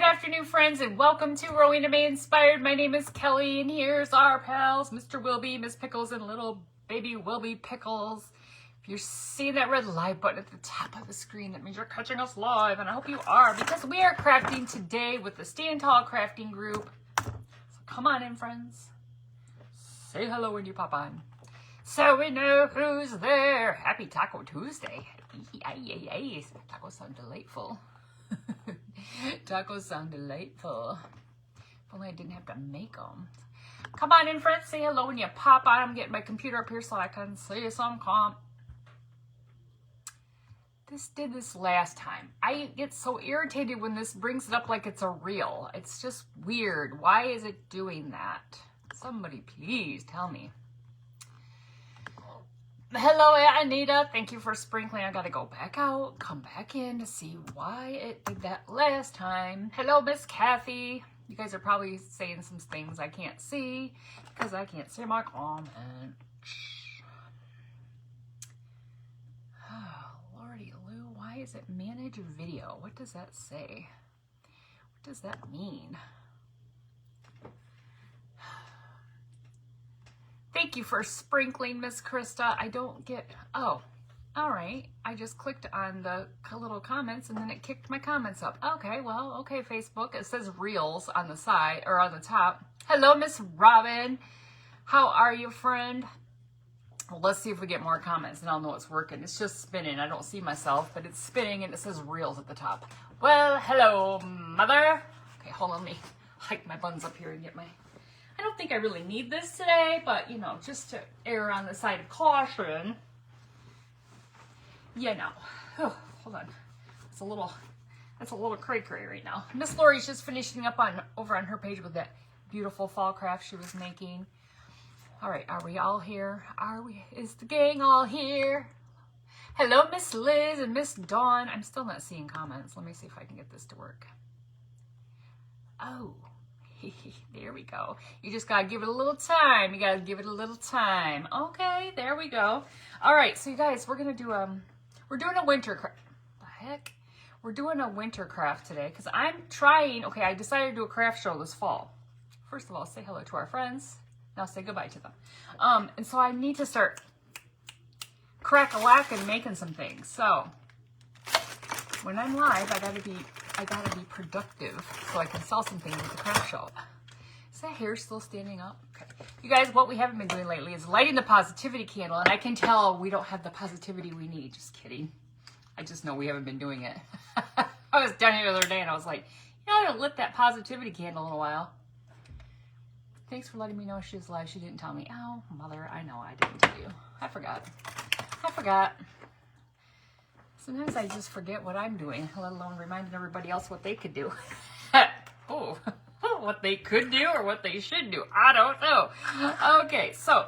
afternoon, friends, and welcome to Rowena May Inspired. My name is Kelly, and here's our pals, Mr. Wilby, Miss Pickles, and little baby Wilby Pickles. If you're seeing that red live button at the top of the screen, that means you're catching us live, and I hope you are, because we are crafting today with the Stand Tall Crafting Group. So come on in, friends. Say hello when you pop on, so we know who's there. Happy Taco Tuesday. Tacos sound delightful. Tacos sound delightful. If only I didn't have to make them. Come on in, friends. Say hello when you pop on. I'm getting my computer up here so I can see some comp. This did this last time. I get so irritated when this brings it up like it's a reel. It's just weird. Why is it doing that? Somebody please tell me. Hello, Anita. Thank you for sprinkling. I gotta go back out, come back in to see why it did that last time. Hello, Miss Kathy. You guys are probably saying some things I can't see because I can't see my comment. Oh, Lordy Lou, why is it manage video? What does that say? What does that mean? Thank you for sprinkling, Miss Krista. I don't get, oh, all right. I just clicked on the little comments and then it kicked my comments up. Okay, well, okay, Facebook. It says Reels on the side or on the top. Hello, Miss Robin. How are you, friend? Well, let's see if we get more comments and I'll know it's working. It's just spinning. I don't see myself, but it's spinning and it says Reels at the top. Well, hello, mother. Okay, hold on. Let me hike my buns up here and get my... I don't think I really need this today, but, you know, just to err on the side of caution, you know. Oh, hold on. That's a little cray-cray right now. Miss Lori's just finishing up over on her page with that beautiful fall craft she was making. All right, are we all here? Is the gang all here? Hello, Miss Liz and Miss Dawn. I'm still not seeing comments. Let me see if I can get this to work. Oh. There we go. You just gotta give it a little time. You gotta give it a little time. Okay, there we go. All right, so you guys, we're gonna do we're doing a winter craft. The heck? We're doing a winter craft today because I'm trying. Okay, I decided to do a craft show this fall. First of all, say hello to our friends. Now say goodbye to them. And so I need to start crack-a-lack and making some things. So when I'm live, I gotta be productive so I can sell some things at the craft show. Is that hair still standing up? Okay. You guys, what we haven't been doing lately is lighting the positivity candle, and I can tell we don't have the positivity we need. Just kidding. I just know we haven't been doing it. I was down here the other day and I was like, you know, I haven't lit that positivity candle in a while. Thanks for letting me know she's live. She didn't tell me. Oh, mother, I know I didn't tell you. I forgot. Sometimes I just forget what I'm doing, let alone reminding everybody else what they could do. Oh, what they could do or what they should do. I don't know. Okay, so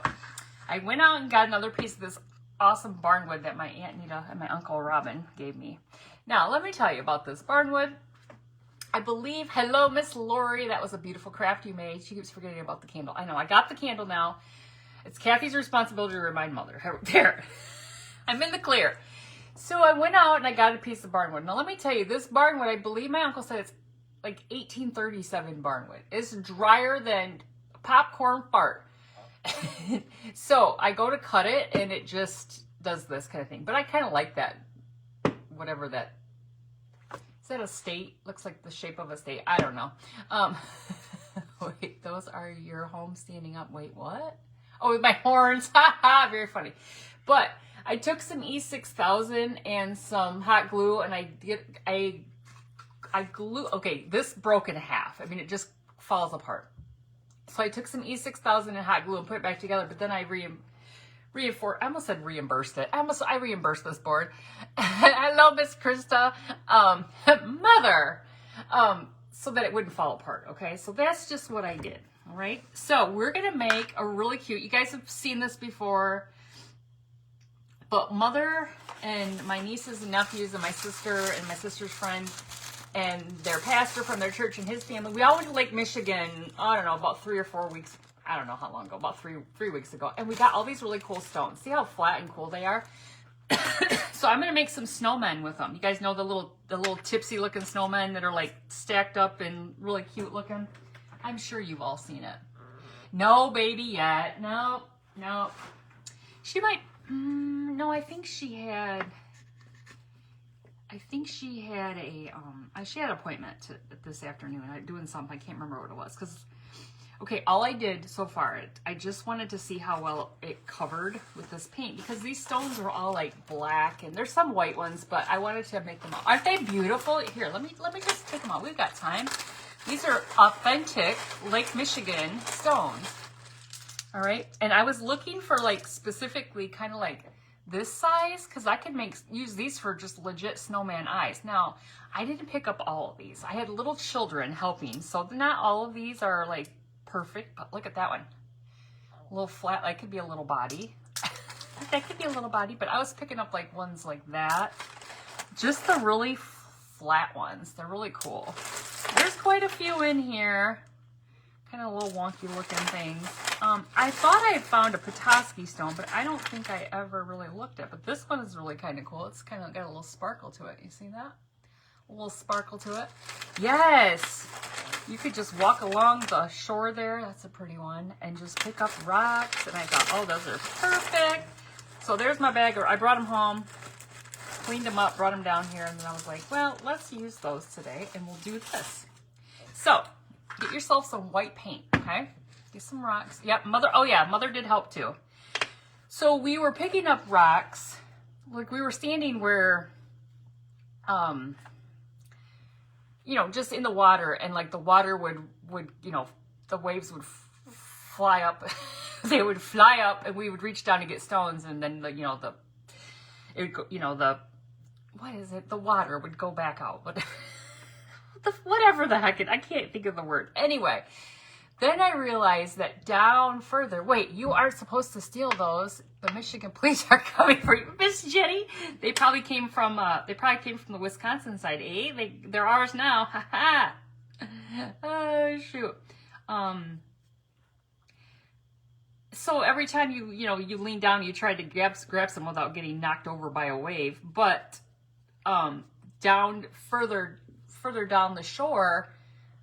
I went out and got another piece of this awesome barnwood that my Aunt Nita and my Uncle Robin gave me. Now, let me tell you about this barnwood. I believe, hello, Miss Lori. That was a beautiful craft you made. She keeps forgetting about the candle. I know, I got the candle now. It's Kathy's responsibility to remind Mother. There. I'm in the clear. So I went out and I got a piece of barnwood. Now let me tell you, this barnwood, I believe my uncle said it's like 1837 barnwood. It's drier than popcorn fart. So I go to cut it and it just does this kind of thing. But I kind of like that, whatever that, is that a state? Looks like the shape of a state. I don't know. Wait, those are your home standing up. Wait, what? Oh, with my horns. Very funny. But I took some E6000 and some hot glue and I glue, okay, this broke in half. I mean, it just falls apart. So I took some E6000 and hot glue and put it back together, but then I I almost said reimbursed it. I reimbursed this board. Hello, Miss Krista. Mother. So that it wouldn't fall apart, okay? So that's just what I did, all right? So we're gonna make a really cute, you guys have seen this before, but Mother and my nieces and nephews and my sister and my sister's friend and their pastor from their church and his family, we all went to Lake Michigan, I don't know, about 3 or 4 weeks, I don't know how long ago, about three weeks ago. And we got all these really cool stones. See how flat and cool they are? So I'm gonna make some snowmen with them. You guys know the little tipsy looking snowmen that are like stacked up and really cute looking? I'm sure you've all seen it. No baby yet. No. She might, no, I think she had she had an appointment this afternoon. Doing something, I can't remember what it was. Okay, all I did so far, I just wanted to see how well it covered with this paint, because these stones are all like black, and there's some white ones, but I wanted to make them all. Aren't they beautiful? Here, let me just take them out. We've got time. These are authentic Lake Michigan stones. All right, and I was looking for like specifically kind of like this size, because I could use these for just legit snowman eyes. Now, I didn't pick up all of these. I had little children helping, so not all of these are like perfect, but look at that one. A little flat, like could be a little body. That could be a little body, but I was picking up like ones like that. Just the really flat ones. They're really cool. There's quite a few in here. Kind of little wonky looking things. I thought I had found a Petoskey stone, but I don't think I ever really looked at. But this one is really kind of cool. It's kind of got a little sparkle to it. You see that? A little sparkle to it. Yes! You could just walk along the shore there. That's a pretty one. And just pick up rocks. And I thought, oh, those are perfect. So there's my bag. I brought them home, cleaned them up, brought them down here. And then I was like, well, let's use those today. And we'll do this. So get yourself some white paint, okay? Get some rocks. Yep, Mother did help too. So we were picking up rocks. Like we were standing where, you know, just in the water, and like the water would, you know, the waves would fly up. They would fly up, and we would reach down to get stones, and then the, you know, the water would go back out. But whatever the heck, I can't think of the word. Anyway, then I realized that down further, wait, you aren't supposed to steal those. The Michigan police are coming for you, Miss Jenny. They probably came from the Wisconsin side, eh? They're ours now. Ha ha. Oh shoot. So every time you lean down, you try to grab some without getting knocked over by a wave. But down further down the shore,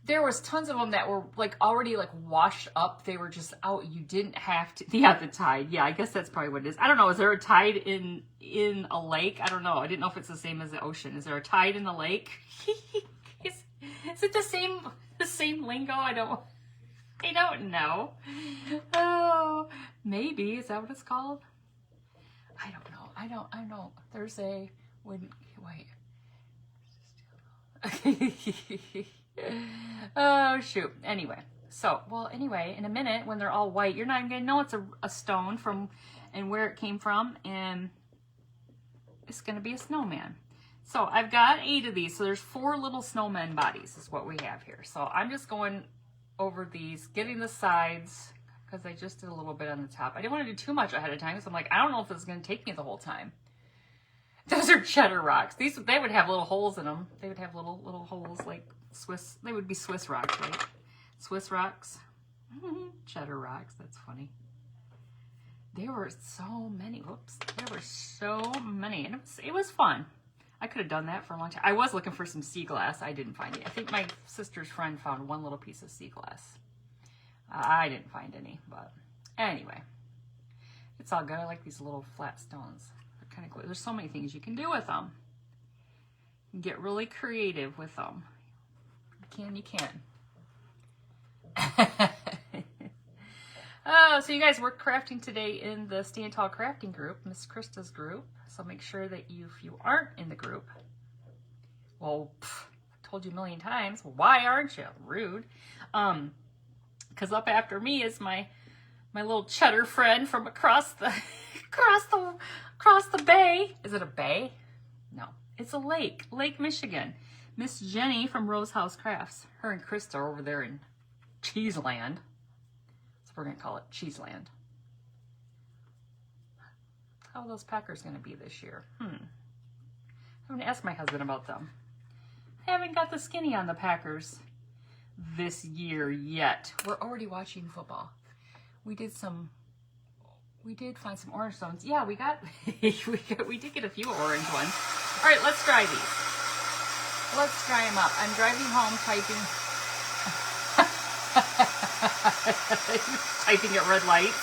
there was tons of them that were like already like washed up. They were just out. You didn't have to. Yeah, the tide. Yeah, I guess that's probably what it is. I don't know. Is there a tide in a lake? I don't know. I didn't know if it's the same as the ocean. Is there a tide in the lake? Is it the same lingo? I don't know. Oh, maybe. Is that what it's called? I don't know. I don't. There's a wait. Oh shoot. Anyway, in a minute when they're all white, you're not even gonna know it's a stone from and where it came from, and it's gonna be a snowman. So I've got 8 of these. So there's 4 little snowman bodies is what we have here. So I'm just going over these, getting the sides, because I just did a little bit on the top. I didn't want to do too much ahead of time, so I'm like, I don't know if this is gonna take me the whole time. Those are cheddar rocks. They would have little holes in them. They would have little holes like Swiss. They would be Swiss rocks, right? Swiss rocks. Cheddar rocks. That's funny. There were so many. Whoops. There were so many. And it was fun. I could have done that for a long time. I was looking for some sea glass. I didn't find it. I think my sister's friend found one little piece of sea glass. I didn't find any. But anyway. It's all good. I like these little flat stones. Kind of cool. There's so many things you can do with them. You can get really creative with them. You can. Oh, so you guys, we're crafting today in the Stand Tall Crafting group, Miss Krista's group. So make sure that if you aren't in the group, well, I told you a million times, why aren't you? Rude. Because up after me is my little cheddar friend from across the bay. Is it a bay? No, it's a lake. Lake Michigan. Miss Jenny from Rose House Crafts. Her and Krista are over there in Cheeseland. So we're gonna call it Cheeseland. How are those Packers gonna be this year? I'm gonna ask my husband about them. I haven't got the skinny on the Packers this year yet. We're already watching football. We did some We did find some orange stones. Yeah, we did get a few orange ones. All right, let's dry these. Let's dry them up. I'm driving home typing. Typing at red lights.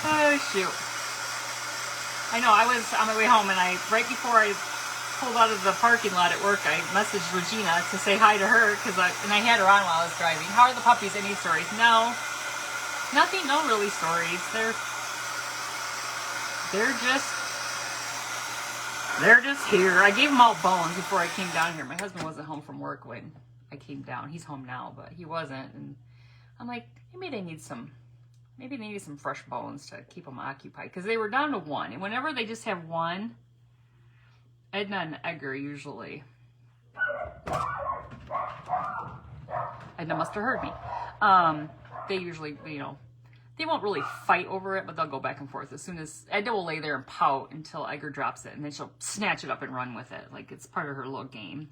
Oh, shoot. I know, I was on my way home, and right before I pulled out of the parking lot at work, I messaged Regina to say hi to her, and I had her on while I was driving. How are the puppies? Any stories? No. Nothing, no really stories. They're just here. I gave them all bones before I came down here. My husband wasn't home from work when I came down. He's home now, but he wasn't. And I'm like, maybe they need some fresh bones to keep them occupied, because they were down to one. And whenever they just have one, Edna and Edgar usually. Edna must have heard me. They usually, they won't really fight over it, but they'll go back and forth. As soon as Edna will lay there and pout until Edgar drops it, and then she'll snatch it up and run with it. Like it's part of her little game.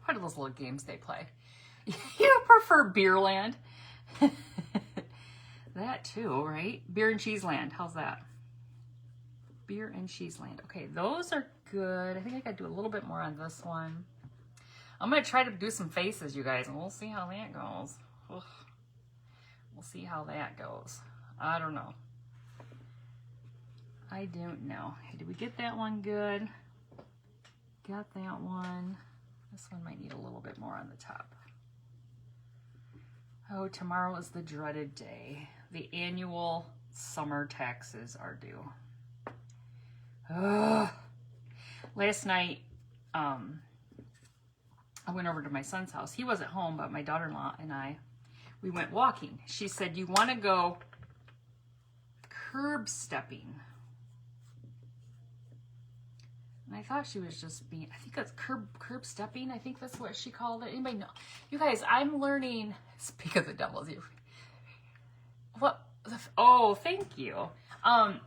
Part of those little games they play. You prefer Beerland? That too, right? Beer and Cheese Land. How's that? Beer and Cheese Land. Okay, those are good. I think I got to do a little bit more on this one. I'm going to try to do some faces, you guys, and we'll see how that goes. Ugh. We'll see how that goes. I don't know. I don't know. Hey, did we get that one good? Got that one. This one might need a little bit more on the top. Oh, tomorrow is the dreaded day. The annual summer taxes are due. Ugh. Last night, I went over to my son's house. He wasn't home, but my daughter-in-law and we went walking. She said, "You want to go curb stepping?" And I thought she was just being, I think that's curb stepping. I think that's what she called it. Anybody know? You guys, I'm learning, speak of the devil's ear. What? Oh, thank you. I'm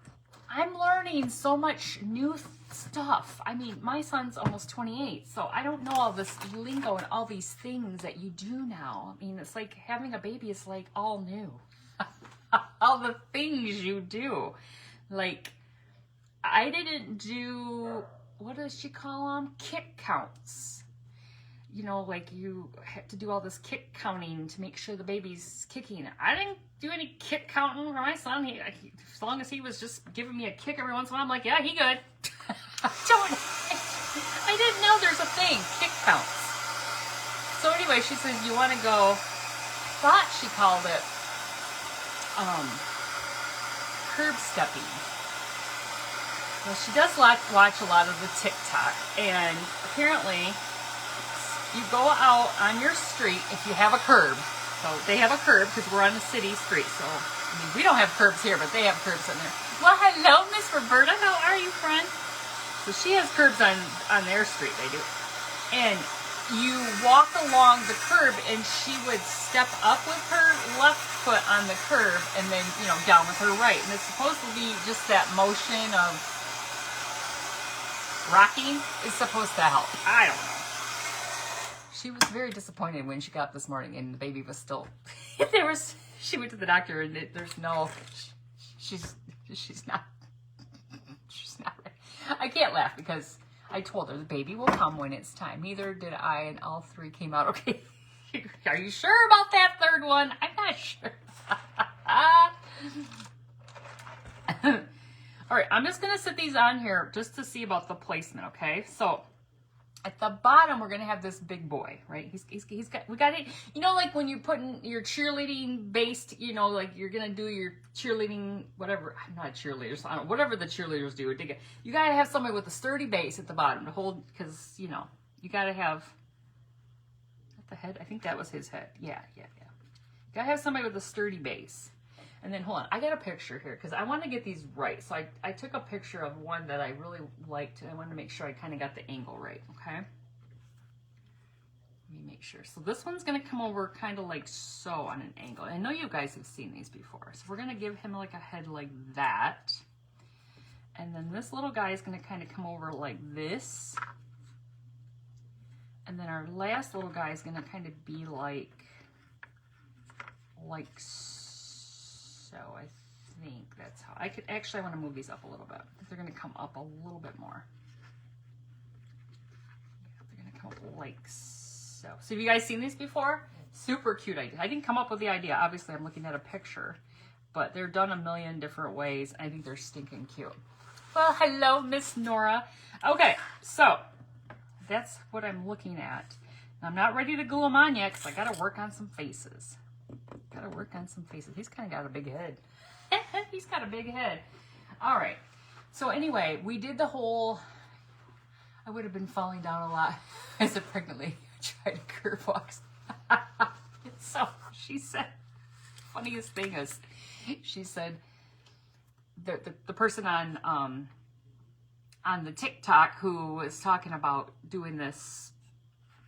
learning so much new stuff. I mean, my son's almost 28, so I don't know all this lingo and all these things that you do now. I mean, it's like having a baby is like all new. All the things you do. Like, I didn't do, what does she call them? Kick counts. Like you have to do all this kick counting to make sure the baby's kicking. I didn't do any kick counting for my son. As long as he was just giving me a kick every once in a while, I'm like, yeah, he good. I didn't know there's a thing, kick counts. So anyway, she says, "You want to go," thought she called it curb stepping. Well, she does watch a lot of the TikTok, and apparently you go out on your street if you have a curb. So they have a curb because we're on a city street. So, I mean, we don't have curbs here, but they have curbs in there. Well, hello, Miss Roberta. How are you, friend? So she has curbs on their street. They do. And you walk along the curb, and she would step up with her left foot on the curb and then, down with her right. And it's supposed to be just that motion of rocking is supposed to help. I don't know. She was very disappointed when she got up this morning and the baby was still, she went to the doctor and she's not, I can't laugh because I told her the baby will come when it's time. Neither did I, and all three came out okay. Are you sure about that third one? I'm not sure. All right, I'm just going to sit these on here just to see about the placement, okay? So at the bottom, we're going to have this big boy, right? We got it. Like when you're putting your cheerleading based, like you're going to do your cheerleading, whatever. I'm not a cheerleader, so I don't know, whatever the cheerleaders do. You got to have somebody with a sturdy base at the bottom to hold, because, you got to have, at the head, I think that was his head. Yeah. You got to have somebody with a sturdy base. And then, hold on, I got a picture here because I want to get these right. So I took a picture of one that I really liked, and I wanted to make sure I kind of got the angle right, okay? Let me make sure. So this one's going to come over kind of like so on an angle. I know you guys have seen these before. So we're going to give him like a head like that. And then this little guy is going to kind of come over like this. And then our last little guy is going to kind of be like so. So I think that's how I could actually, I want to move these up a little bit. They're going to come up a little bit more. They're going to come up like so. So have you guys seen these before? Super cute idea. I didn't come up with the idea. Obviously, I'm looking at a picture, but they're done a million different ways. I think they're stinking cute. Well, hello, Miss Nora. Okay, so that's what I'm looking at. I'm not ready to glue them on yet because I got to work on some faces. Got to work on some faces. He's kind of got a big head. He's got a big head. All right. So anyway, we did the whole, I would have been falling down a lot as a pregnant lady. I tried to curve walks. So she said, funniest thing is, she said, the person on the TikTok who was talking about doing this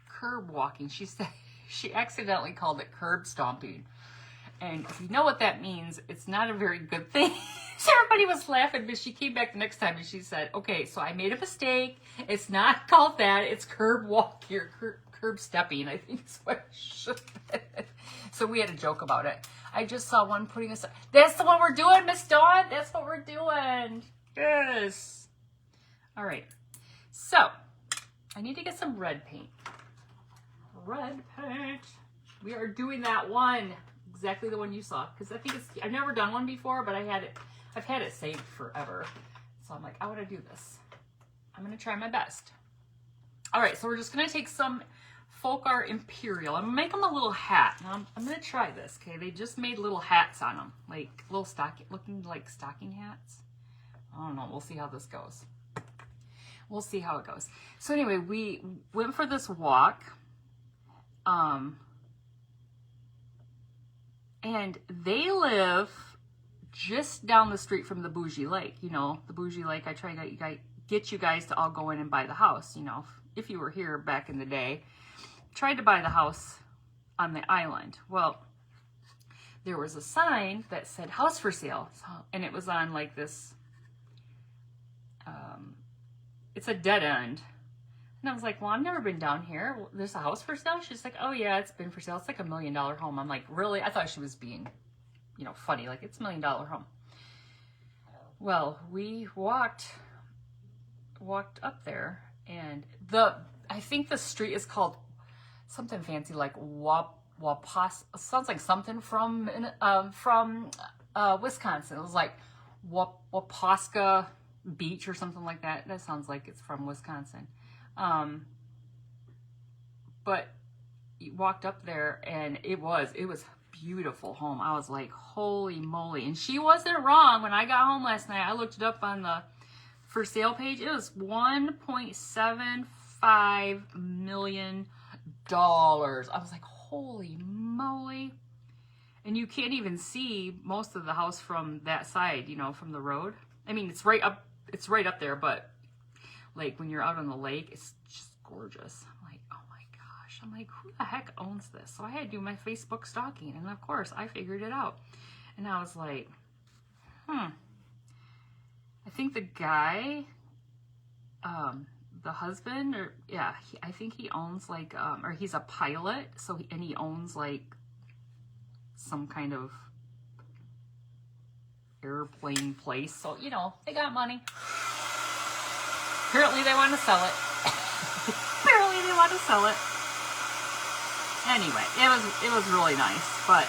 curb walking, she said she accidentally called it curb stomping. And if you know what that means, it's not a very good thing. So everybody was laughing, but she came back the next time and she said, okay, so I made a mistake. It's not called that. It's curb walking or curb stepping, I think is what it should be. So we had a joke about it. I just saw one putting us, that's the one we're doing, Miss Dawn. That's what we're doing. Yes. All right. So I need to get some red paint. Red paint. We are doing that one. Exactly the one you saw, because I think it's, I've never done one before, but I've had it saved forever. So I'm like, I want to do this. I'm going to try my best. All right, so we're just going to take some Folk Art Imperial. I'm going to make them a little hat. Now I'm going to try this, okay? They just made little hats on them, like little stocking, looking like stocking hats. I don't know. We'll see how this goes. We'll see how it goes. So anyway, we went for this walk. And they live just down the street from the Bougie Lake. You know, the Bougie Lake, I tried to get you guys to all go in and buy the house. You know, if you were here back in the day, tried to buy the house on the island. Well, there was a sign that said house for sale. And it was on like this, it's a dead end. And I was like, well, I've never been down here. There's a house for sale? She's like, oh yeah, it's been for sale. It's like $1 million home. I'm like, really? I thought she was being, you know, funny. Like, it's $1 million home. Well, we walked up there, and I think the street is called something fancy, like Wapas. Sounds like something from Wisconsin. It was like Wapaska Beach or something like that. That sounds like it's from Wisconsin. But you walked up there and it was beautiful home. I was like, holy moly. And she wasn't wrong. When I got home last night, I looked it up on the for sale page. It was $1.75 million. I was like, holy moly. And you can't even see most of the house from that side, you know, from the road. I mean, it's right up there, but like when you're out on the lake, it's just gorgeous. I'm like, oh my gosh. I'm like, who the heck owns this? So I had to do my Facebook stalking, and of course I figured it out. And I was like, I think the guy, the husband, or yeah, I think he owns like, or he's a pilot. So he owns like some kind of airplane place. So, you know, they got money. Apparently they want to sell it. Apparently they want to sell it. Anyway, it was really nice, but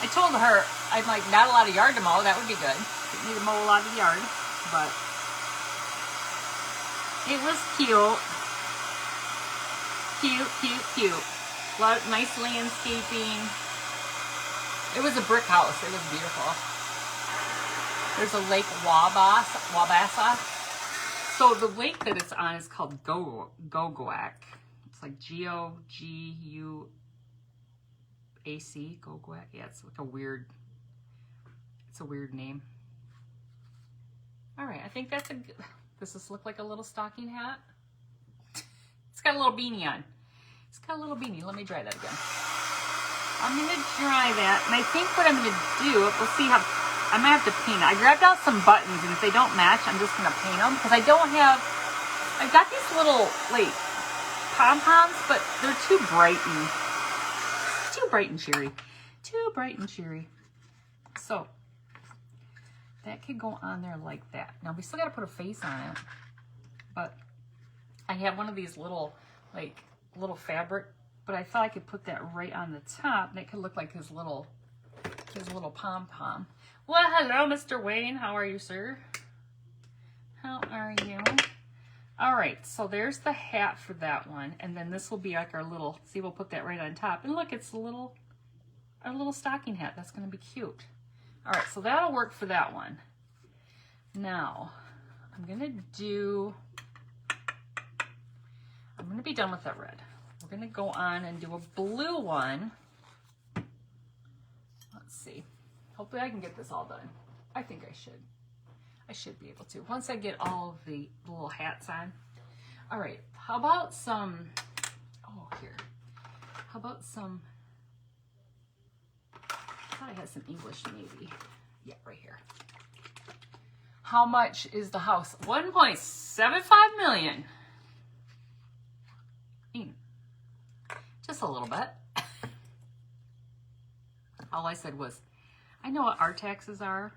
I told her, I'm like, not a lot of yard to mow, that would be good. Didn't need to mow a lot of yard, but it was cute. Cute. A lot of nice landscaping. It was a brick house. It was beautiful. There's a lake Wabasa. So the lake that it's on is called Goguac. It's like G-O-G-U-A-C, Goguac. Yeah, it's like a weird name. All right, I think does this look like a little stocking hat? It's got a little beanie on. It's got a little beanie. Let me dry that again. I'm going to dry that. And I think what I'm going to do, we'll see how, I might have to paint it. I grabbed out some buttons, and if they don't match, I'm just going to paint them. Because I've got these little, like, pom-poms, but they're too bright and cheery. So that could go on there like that. Now we still got to put a face on it, but I have one of these little, like, little fabric, but I thought I could put that right on the top, and it could look like his little pom-pom. Well, hello, Mr. Wayne. How are you, sir? How are you? All right, so there's the hat for that one, and then this will be like our little, see, we'll put that right on top. And look, it's our little stocking hat. That's going to be cute. All right, so that'll work for that one. Now, I'm going to be done with that red. We're going to go on and do a blue one. Let's see. Hopefully I can get this all done. I think I should. I should be able to. Once I get all of the little hats on. All right. How about some, oh, here. How about some, I thought I had some English maybe. Yeah, right here. How much is the house? 1.75 million. Just a little bit. All I said was, I know what our taxes are.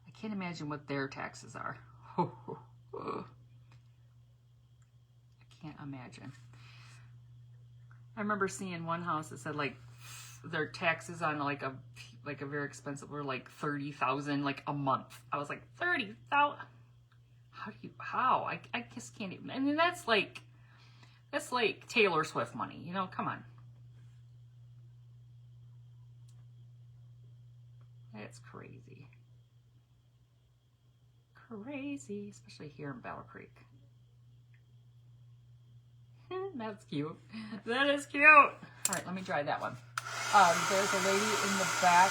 I can't imagine what their taxes are. I can't imagine. I remember seeing one house that said like their taxes on like a very expensive were like 30,000 like a month. I was like 30,000. How? I just can't even. I mean that's like Taylor Swift money, you know, come on. That's crazy. Crazy, especially here in Battle Creek. That's cute. That is cute. All right, let me dry that one. There's a lady in the back.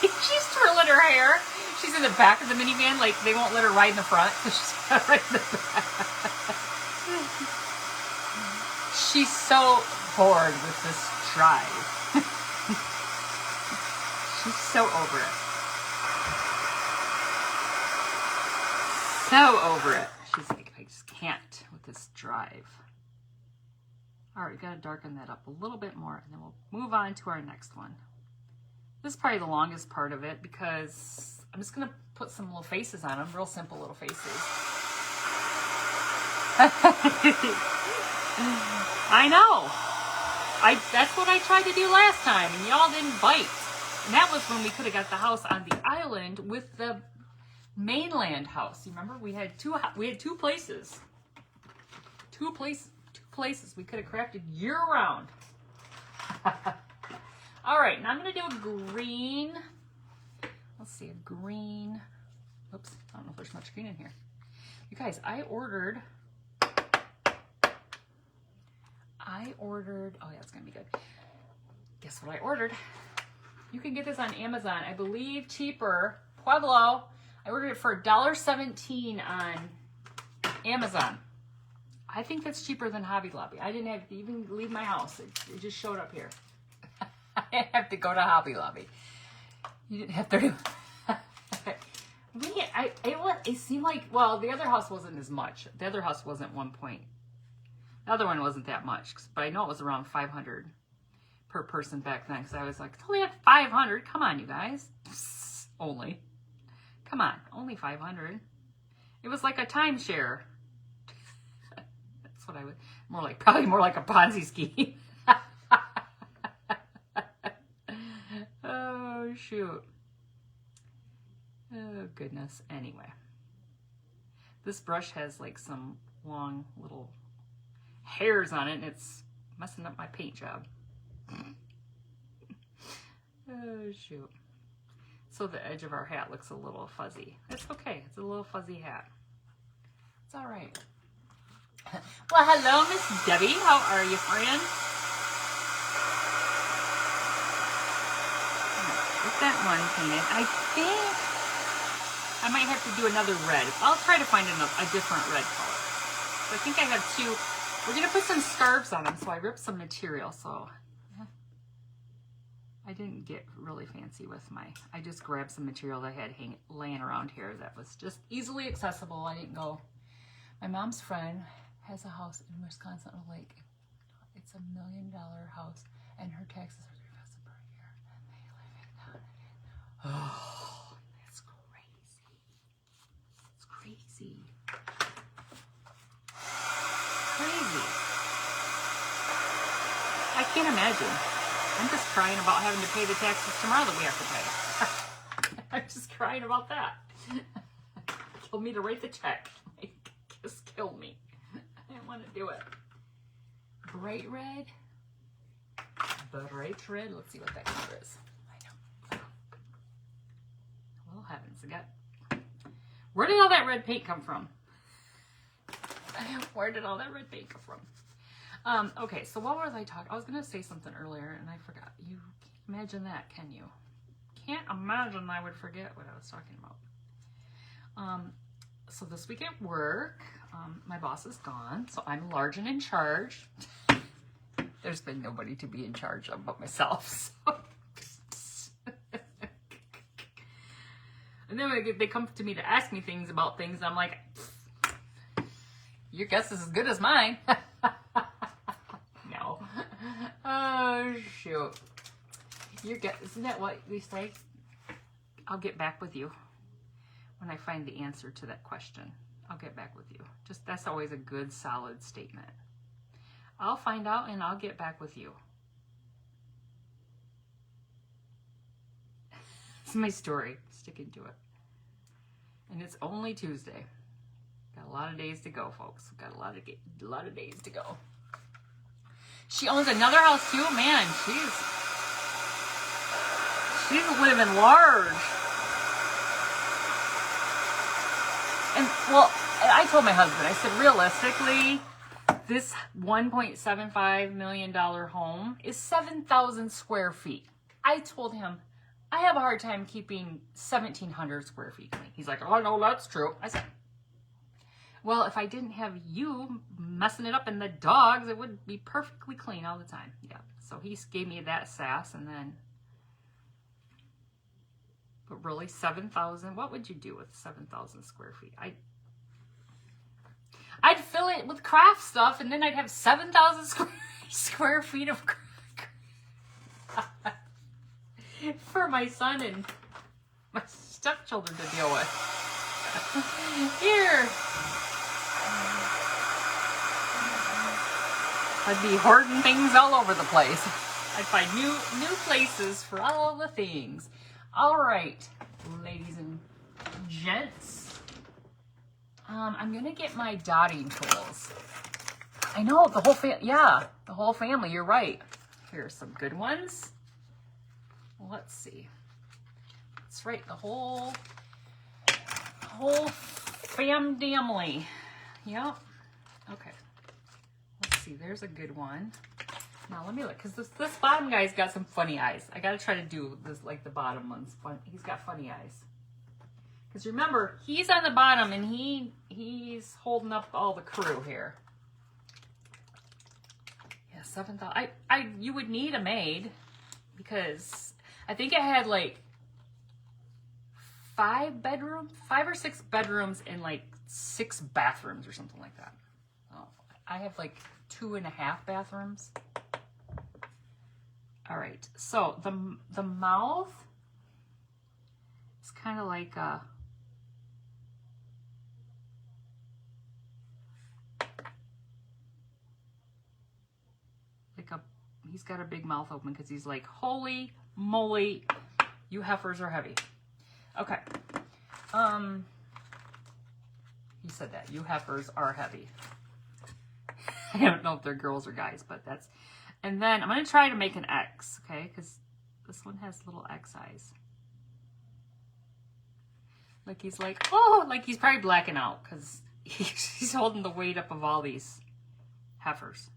She's twirling her hair. She's in the back of the minivan, like they won't let her ride in the front. She's right in the back. She's so bored with this drive. She's so over it. So over it. She's like, I just can't with this drive. All right, we got to darken that up a little bit more, and then we'll move on to our next one. This is probably the longest part of it because I'm just going to put some little faces on them, real simple little faces. I know. That's what I tried to do last time, and y'all didn't bite. And that was when we could have got the house on the island with the mainland house. You remember we had two places. Two places we could have crafted year round. All right, now I'm going to do a green. Let's see, a green. Oops, I don't know if there's much green in here. You guys, I ordered, oh yeah, it's going to be good. Guess what I ordered? You can get this on Amazon, I believe cheaper. Pueblo, I ordered it for $1.17 on Amazon. I think that's cheaper than Hobby Lobby. I didn't have to even leave my house. It just showed up here. I have to go to Hobby Lobby. You didn't have to do it seemed like, well, the other house wasn't as much. The other house wasn't 1 point. The other one wasn't that much, but I know it was around 500 per person back then, because I was like, it's only at 500. Come on, you guys. Only. Come on, only 500. It was like a timeshare. That's what I would, probably more like a Ponzi scheme. Oh, shoot. Oh, goodness. Anyway. This brush has like some long little hairs on it, and it's messing up my paint job. Oh, shoot. So the edge of our hat looks a little fuzzy. It's okay. It's a little fuzzy hat. It's all right. Well, hello, Miss Debbie. How are you, friend? With that one painted, I think I might have to do another red. I'll try to find a different red color. So I think I have two. We're going to put some scarves on them, so I ripped some material. So I didn't get really fancy with I just grabbed some material that I had laying around here that was just easily accessible. I didn't go. My mom's friend has a house in Wisconsin on a lake. It's $1 million house, and her taxes are Oh, that's crazy. It's crazy. Crazy. I can't imagine. I'm just crying about having to pay the taxes tomorrow that we have to pay. I'm just crying about that. Told me to write the check. Just killed me. I didn't want to do it. Bright red. Bright red. Let's see what that color is. I know. Well, heavens. Where did all that red paint come from? Where did all that red paint come from? Okay, so what was I talking? I was going to say something earlier and I forgot. You can't imagine that, can you? Can't imagine I would forget what I was talking about. So this week at work, my boss is gone, so I'm large and in charge. There's been nobody to be in charge of but myself. So. And then they come to me to ask me things about things, and I'm like, your guess is as good as mine. No. Oh, shoot. Your guess, isn't that what we say? I'll get back with you when I find the answer to that question. I'll get back with you. Just, that's always a good, solid statement. I'll find out and I'll get back with you. It's my story. Sticking to it. And it's only Tuesday. Got a lot of days to go, folks. Got a lot of days to go. She owns another house too. Man, she's living large. And well, I told my husband, I said, realistically, this $1.75 million home is 7,000 square feet. I told him, I have a hard time keeping 1,700 square feet clean. He's like, oh, no, that's true. I said, well, if I didn't have you messing it up and the dogs, it would be perfectly clean all the time. Yeah. So he gave me that sass, and then, but really 7,000, what would you do with 7,000 square feet? I'd fill it with craft stuff, and then I'd have 7,000 square feet of for my son and my stepchildren to deal with. Here. I'd be hoarding things all over the place. I'd find new places for all the things. All right, ladies and gents. I'm gonna get my dotting tools. I know, the whole family, you're right. Here's some good ones. Let's see. That's right, the whole family. Yep. Okay. Let's see, there's a good one. Now let me look, because this bottom guy's got some funny eyes. I gotta try to do this like the bottom one's fun. He's got funny eyes. Because remember, he's on the bottom and he's holding up all the crew here. Yeah, 7,000. You would need a maid, because I think I had like 5 or 6 bedrooms and like 6 bathrooms or something like that. Oh, I have like 2.5 bathrooms. All right, so the mouth is kind of like a he's got a big mouth open because he's like, holy moly, you heifers are heavy. Okay. He said that. You heifers are heavy. I don't know if they're girls or guys, but that's... And then I'm going to try to make an X, okay? Because this one has little X eyes. Like he's like, oh, like he's probably blacking out because he's holding the weight up of all these heifers.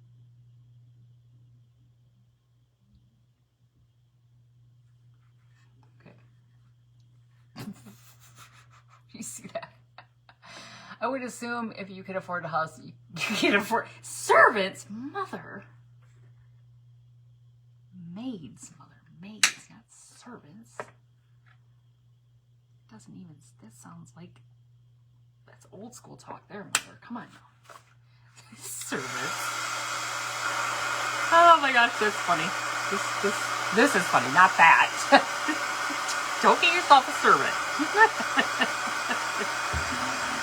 You see that? I would assume if you could afford a house, you can afford servants, mother, maids, not servants. Doesn't even. That sounds like that's old school talk there, mother. Come on now, servants. Oh my gosh, that's funny. This is funny, not that. Don't get yourself a servant.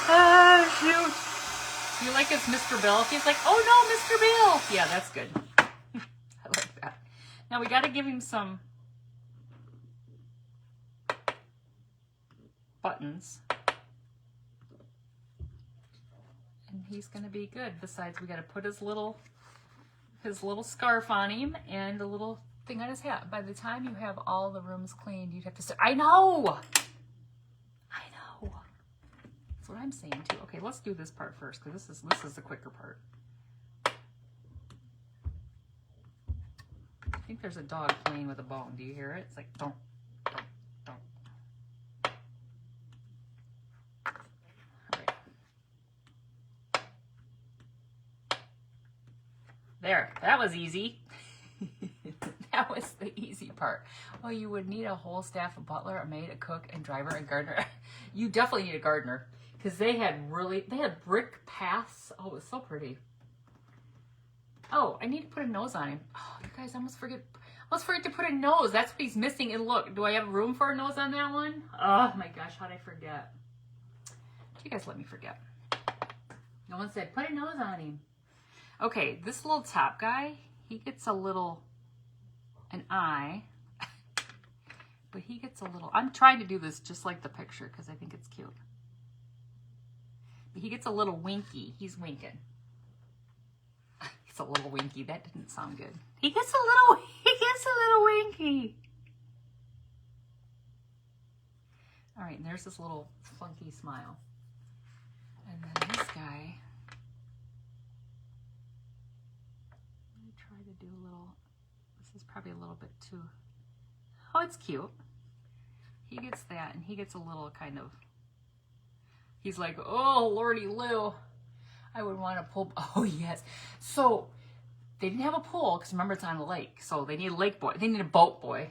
Oh, shoot. Do you like his Mr. Bill? He's like, oh no, Mr. Bill. Yeah, that's good. I like that. Now we got to give him some buttons. And he's going to be good. Besides, we got to put his little scarf on him and a little thing on his hat. By the time you have all the rooms cleaned, you'd have to start. I know. That's what I'm saying too. Okay, let's do this part first because this is the quicker part. I think there's a dog playing with a bone. Do you hear it? It's like don't. All right. There, that was easy. That was the easy part. Well, you would need a whole staff of butler, a maid, a cook, and driver, and gardener. You definitely need a gardener because they had brick paths. Oh, it was so pretty. Oh, I need to put a nose on him. Oh, you guys, I almost forget to put a nose. That's what he's missing. And look, do I have room for a nose on that one? Oh my gosh, how'd I forget? You guys let me forget. No one said, put a nose on him. Okay, this little top guy, he gets an eye, but he gets a little, I'm trying to do this just like the picture because I think it's cute. But he gets a little winky. He's winking. He's a little winky. That didn't sound good. He gets a little winky. All right, and there's this little funky smile. And then this guy, let me try to do a little, this is probably a little bit too, oh, it's cute. He gets that, and he gets a little kind of, he's like, oh, Lordy Lou, I would want to pull, oh yes. So they didn't have a pool, because remember it's on a lake, so they need a lake boy, they need a boat boy.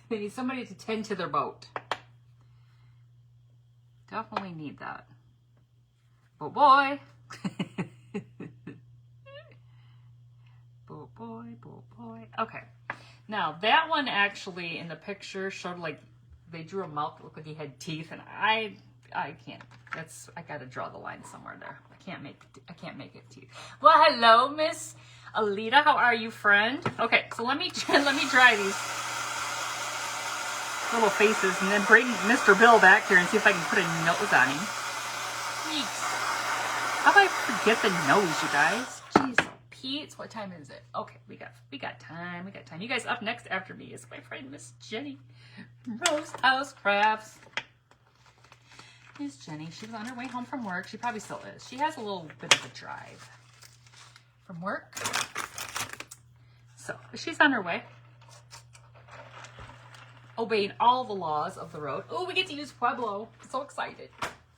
They need somebody to tend to their boat. Definitely need that. Boat boy. Boat boy, boat boy. Okay. Now that one actually in the picture showed like they drew a mouth that looked like he had teeth, and I can't. I gotta draw the line somewhere there. I can't make it teeth. Well, hello, Miss Alita. How are you, friend? Okay, so let me dry these little faces and then bring Mr. Bill back here and see if I can put a nose on him. Jeez. How about I forget the nose, you guys? Jeez, Pete, what time is it? Okay, we got time. We got time. You guys, up next after me is my friend Miss Jenny from Rose House Crafts. Miss Jenny, she was on her way home from work. She probably still is. She has a little bit of a drive from work. So, she's on her way. Obeying all the laws of the road. Oh, we get to use Pueblo. So excited.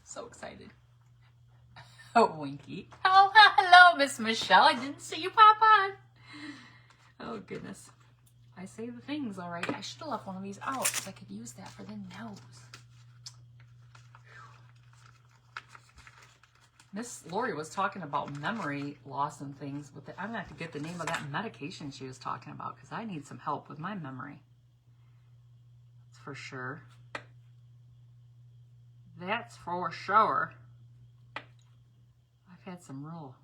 So excited. Oh, Winky. Oh, hello, Miss Michelle. I didn't see you pop on. Oh, goodness. I say the things, all right. I should have left one of these out because I could use that for the nose. Miss Lori was talking about memory loss and things. I'm going to have to get the name of that medication she was talking about because I need some help with my memory. That's for sure. That's for sure. I've had some real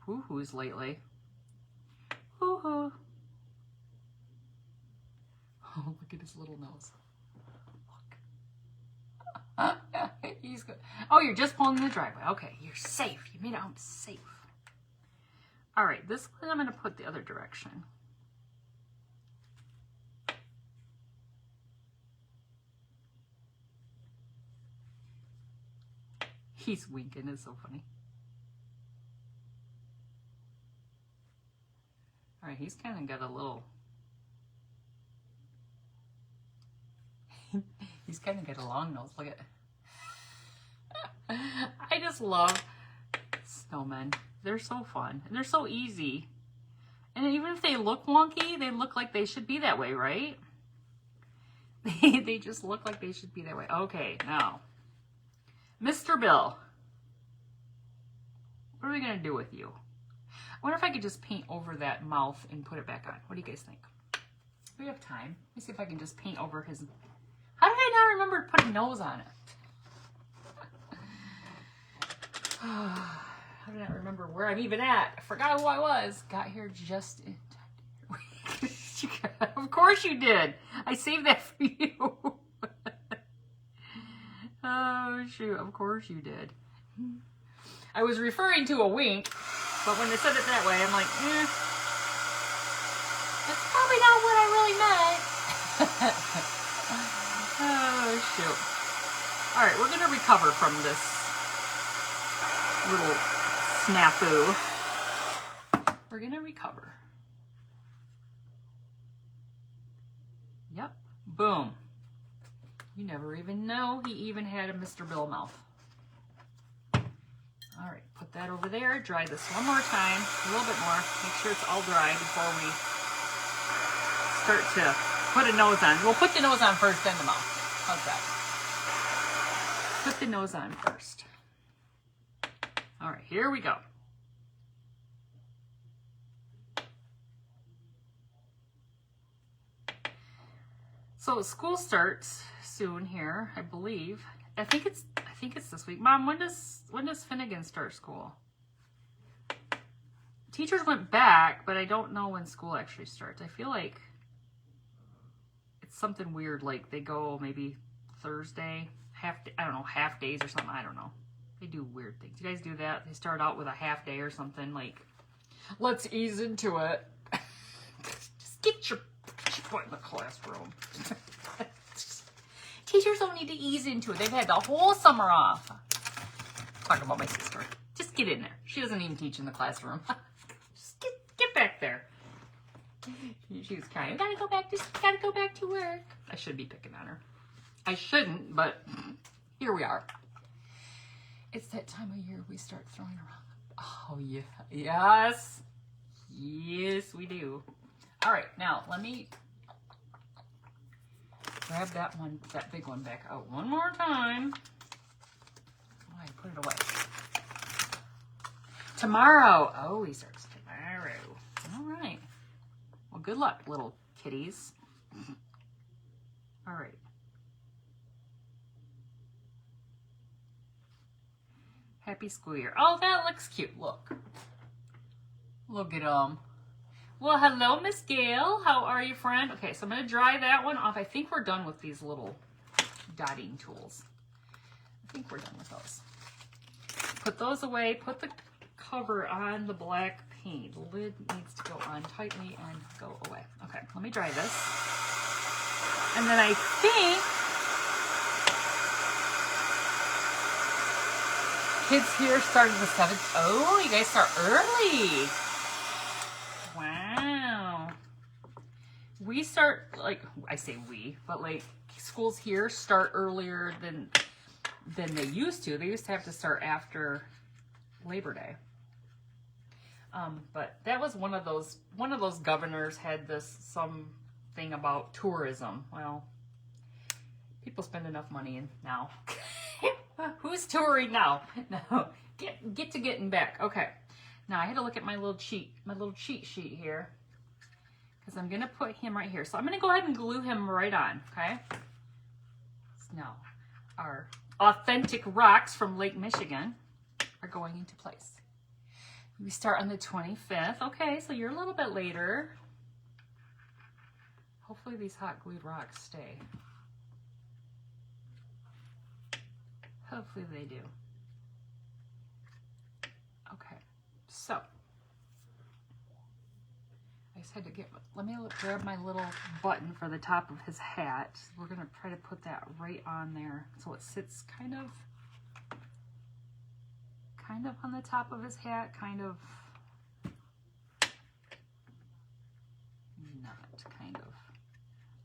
hoo-hoos lately. Hoo-hoo. Oh, look at his little nose. Look. He's good. Oh, you're just pulling in the driveway. Okay, you're safe. You made it home safe. All right, this one I'm going to put the other direction. He's winking. It's so funny. All right, he's kind of got a little... he's kind of got a long nose. Look at it. I just love snowmen. They're so fun. And they're so easy. And even if they look wonky, they look like they should be that way, right? They just look like they should be that way. Okay, now. Mr. Bill. What are we going to do with you? I wonder if I could just paint over that mouth and put it back on. What do you guys think? We have time. Let me see if I can just paint over his... How did I remember to put a nose on it. I don't remember where I'm even at. I forgot who I was. Got here just in time. Of course you did. I saved that for you. Oh, shoot. Of course you did. I was referring to a wink, but when they said it that way, I'm like, that's probably not what I really meant. Oh, shoot. All right, we're going to recover from this little snafu. We're going to recover. Yep. Boom. You never even know he even had a Mr. Bill mouth. All right, put that over there. Dry this one more time, a little bit more. Make sure it's all dry before we start to put a nose on. We'll put the nose on first, then the mouth. How's that? Put the nose on first. All right, here we go. So school starts soon here, I believe. I think it's this week. Mom, when does Finnegan start school? Teachers went back, but I don't know when school actually starts. I feel like it's something weird, like they go maybe Thursday, I don't know, half days or something. I don't know. They do weird things. You guys do that? They start out with a half day or something, like, let's ease into it. Just get your foot in the classroom. Teachers don't need to ease into it. They've had the whole summer off. Talking about my sister. Just get in there. She doesn't even teach in the classroom. Just get back there. She was crying. Gotta go back to work. I should be picking on her. I shouldn't, but here we are. It's that time of year we start throwing around. Oh yeah. Yes. Yes, we do. All right, now let me grab that big one back out one more time. Oh, I put it away. Tomorrow. Oh, he starts tomorrow. All right. Well, good luck, little kitties. All right. Happy school year. Oh, that looks cute. Look. Look at them. Well, hello, Miss Gail. How are you, friend? Okay, so I'm going to dry that one off. I think we're done with these little dotting tools. I think we're done with those. Put those away. Put the cover on the black paint. The lid needs to go on tightly and go away. Okay, let me dry this. And then I think kids here started the 7th. Oh, you guys start early. Wow. We start, like, I say we, but like schools here start earlier than they used to. They used to have to start after Labor Day. But that was one of those governors had something about tourism. Well, people spend enough money now. Who's touring now? No, get to getting back. Okay. Now I had to look at my little cheat sheet here because I'm gonna put him right here. So I'm gonna go ahead and glue him right on. Okay. Now our authentic rocks from Lake Michigan are going into place. We start on the 25th. Okay, so you're a little bit later. Hopefully these hot glued rocks stay. Hopefully they do. Okay, so I just had to let me grab my little button for the top of his hat. We're gonna try to put that right on there so it sits kind of on the top of his hat, kind of not, kind of.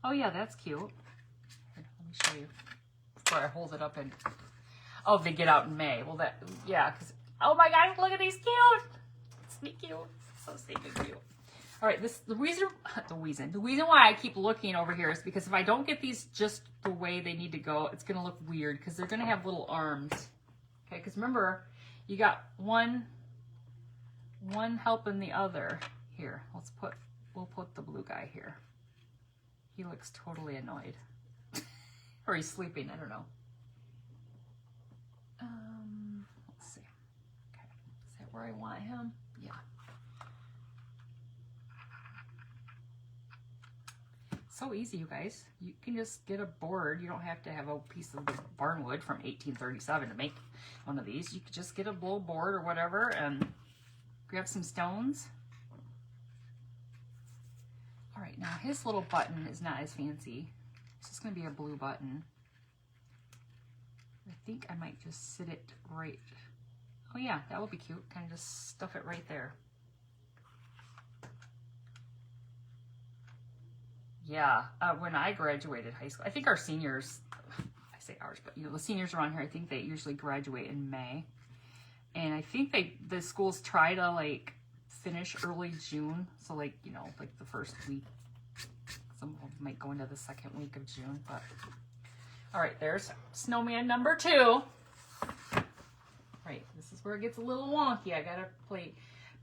Oh yeah, that's cute. Here, let me show you before I hold it up and, oh, they get out in May. Well, that, yeah, because, oh my gosh, look at these cute. Sneaky cute. So sneaky cute. All right, the reason why I keep looking over here is because if I don't get these just the way they need to go, it's going to look weird because they're going to have little arms. Okay, because remember, you got one helping the other. Here, we'll put the blue guy here. He looks totally annoyed. Or he's sleeping, I don't know. Let's see. Okay, is that where I want him? Yeah. So easy, you guys. You can just get a board. You don't have to have a piece of barnwood from 1837 to make one of these. You could just get a little board or whatever and grab some stones. All right, now his little button is not as fancy. It's just going to be a blue button. I think I might just sit it right. Oh yeah, that would be cute. Kind of just stuff it right there. Yeah, when I graduated high school, I think our seniors, I say ours, but you know, the seniors around here, I think they usually graduate in May. And I think the schools try to like finish early June. So like, you know, like the first week, some of them might go into the second week of June, but all right, there's snowman number 2. Right, this is where it gets a little wonky. I gotta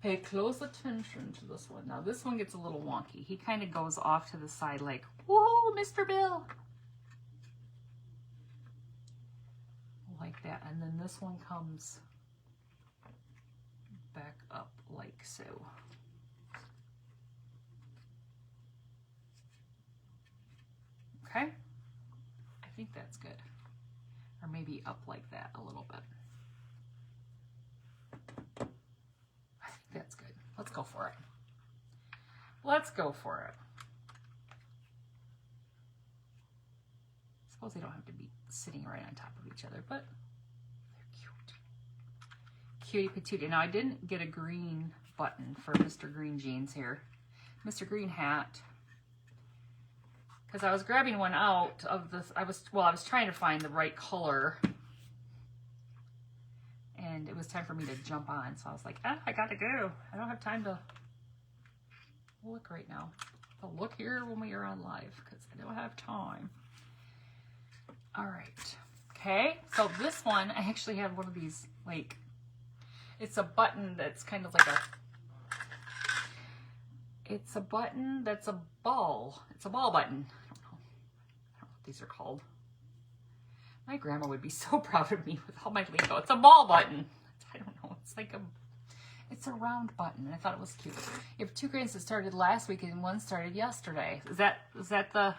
pay close attention to this one. Now this one gets a little wonky. He kind of goes off to the side like, whoa, Mr. Bill. Like that. And then this one comes back up like so. Okay. I think that's good. Or maybe up like that a little bit. That's good. Let's go for it. Let's go for it. I suppose they don't have to be sitting right on top of each other, but they're cute. Cutie patootie. Now I didn't get a green button for Mr. Green Jeans here. Mr. Green Hat. Because I was grabbing one out of this. I was trying to find the right color. And it was time for me to jump on. So I was like, I gotta go. I don't have time to look right now. I'll look here when we are on live because I don't have time. All right. Okay. So this one, I actually have one of these, like, it's a button that's kind of like it's a button that's a ball. It's a ball button. I don't know what these are called. My grandma would be so proud of me with all my lingo. It's a ball button. I don't know. It's like it's a round button. I thought it was cute. You have 2 grades that started last week and 1 started yesterday. Is that the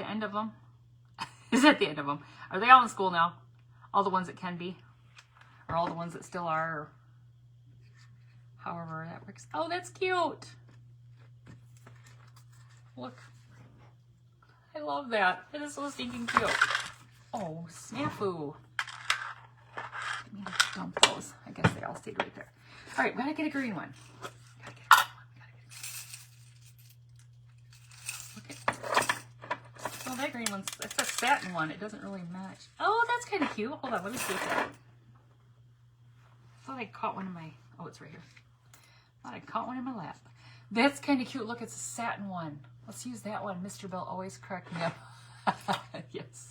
end of them? Is that the end of them? Are they all in school now? All the ones that can be? Or all the ones that still are? Or however that works. Oh, that's cute. Look. I love that. It is so stinking cute. Oh, snafu. Didn't mean to dump those. I guess they all stayed right there. All right, we gotta get a green one. Look at. Oh, that green one's, it's a satin one. It doesn't really match. Oh, that's kind of cute. Hold on, let me see that. I thought I caught one in my, oh, it's right here. I thought I caught one in my lap. That's kind of cute. Look, it's a satin one. Let's use that one. Mr. Bill always correct me up. Yes.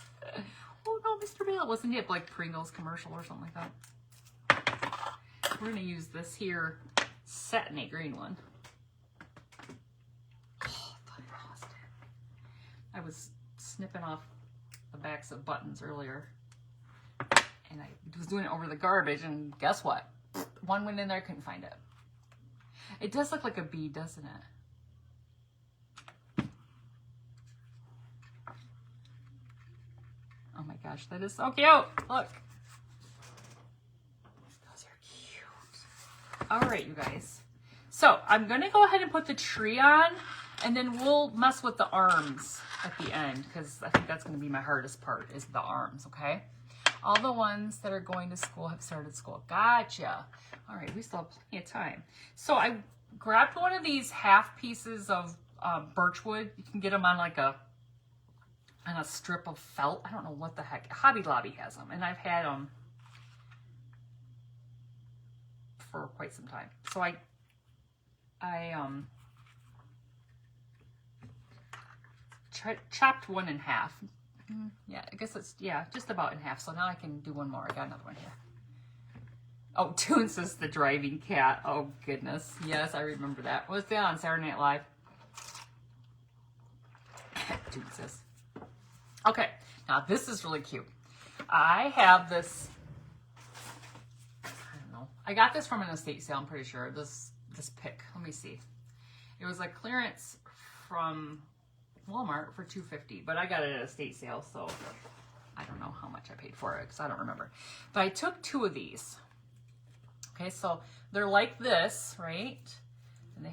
Oh no, Mr. Bill. Wasn't it like Pringles commercial or something like that? We're going to use this here satiny green one. Oh, I thought I lost it. I was snipping off the backs of buttons earlier. And I was doing it over the garbage, and guess what? One went in there, I couldn't find it. It does look like a bee, doesn't it? Oh my gosh, that is so cute. Look. Those are cute. All right, you guys. So I'm going to go ahead and put the tree on, and then we'll mess with the arms at the end, because I think that's going to be my hardest part, is the arms, okay? All the ones that are going to school have started school. Gotcha. All right, we still have plenty of time. So I grabbed one of these half pieces of birchwood. You can get them on like a strip of felt. I don't know what the heck. Hobby Lobby has them, and I've had them for quite some time. So I chopped one in half. Yeah, I guess it's, yeah, just about in half. So now I can do one more. I got another one here. Oh, Toon says the driving cat. Oh, goodness. Yes, I remember that. Was that on Saturday Night Live? Toon says. Okay, now this is really cute. I have this, I don't know. I got this from an estate sale, I'm pretty sure. This pick. Let me see. It was like clearance from Walmart for $2.50, but I got it at a estate sale, so I don't know how much I paid for it because I don't remember. But I took 2 of these. Okay, so they're like this, right? And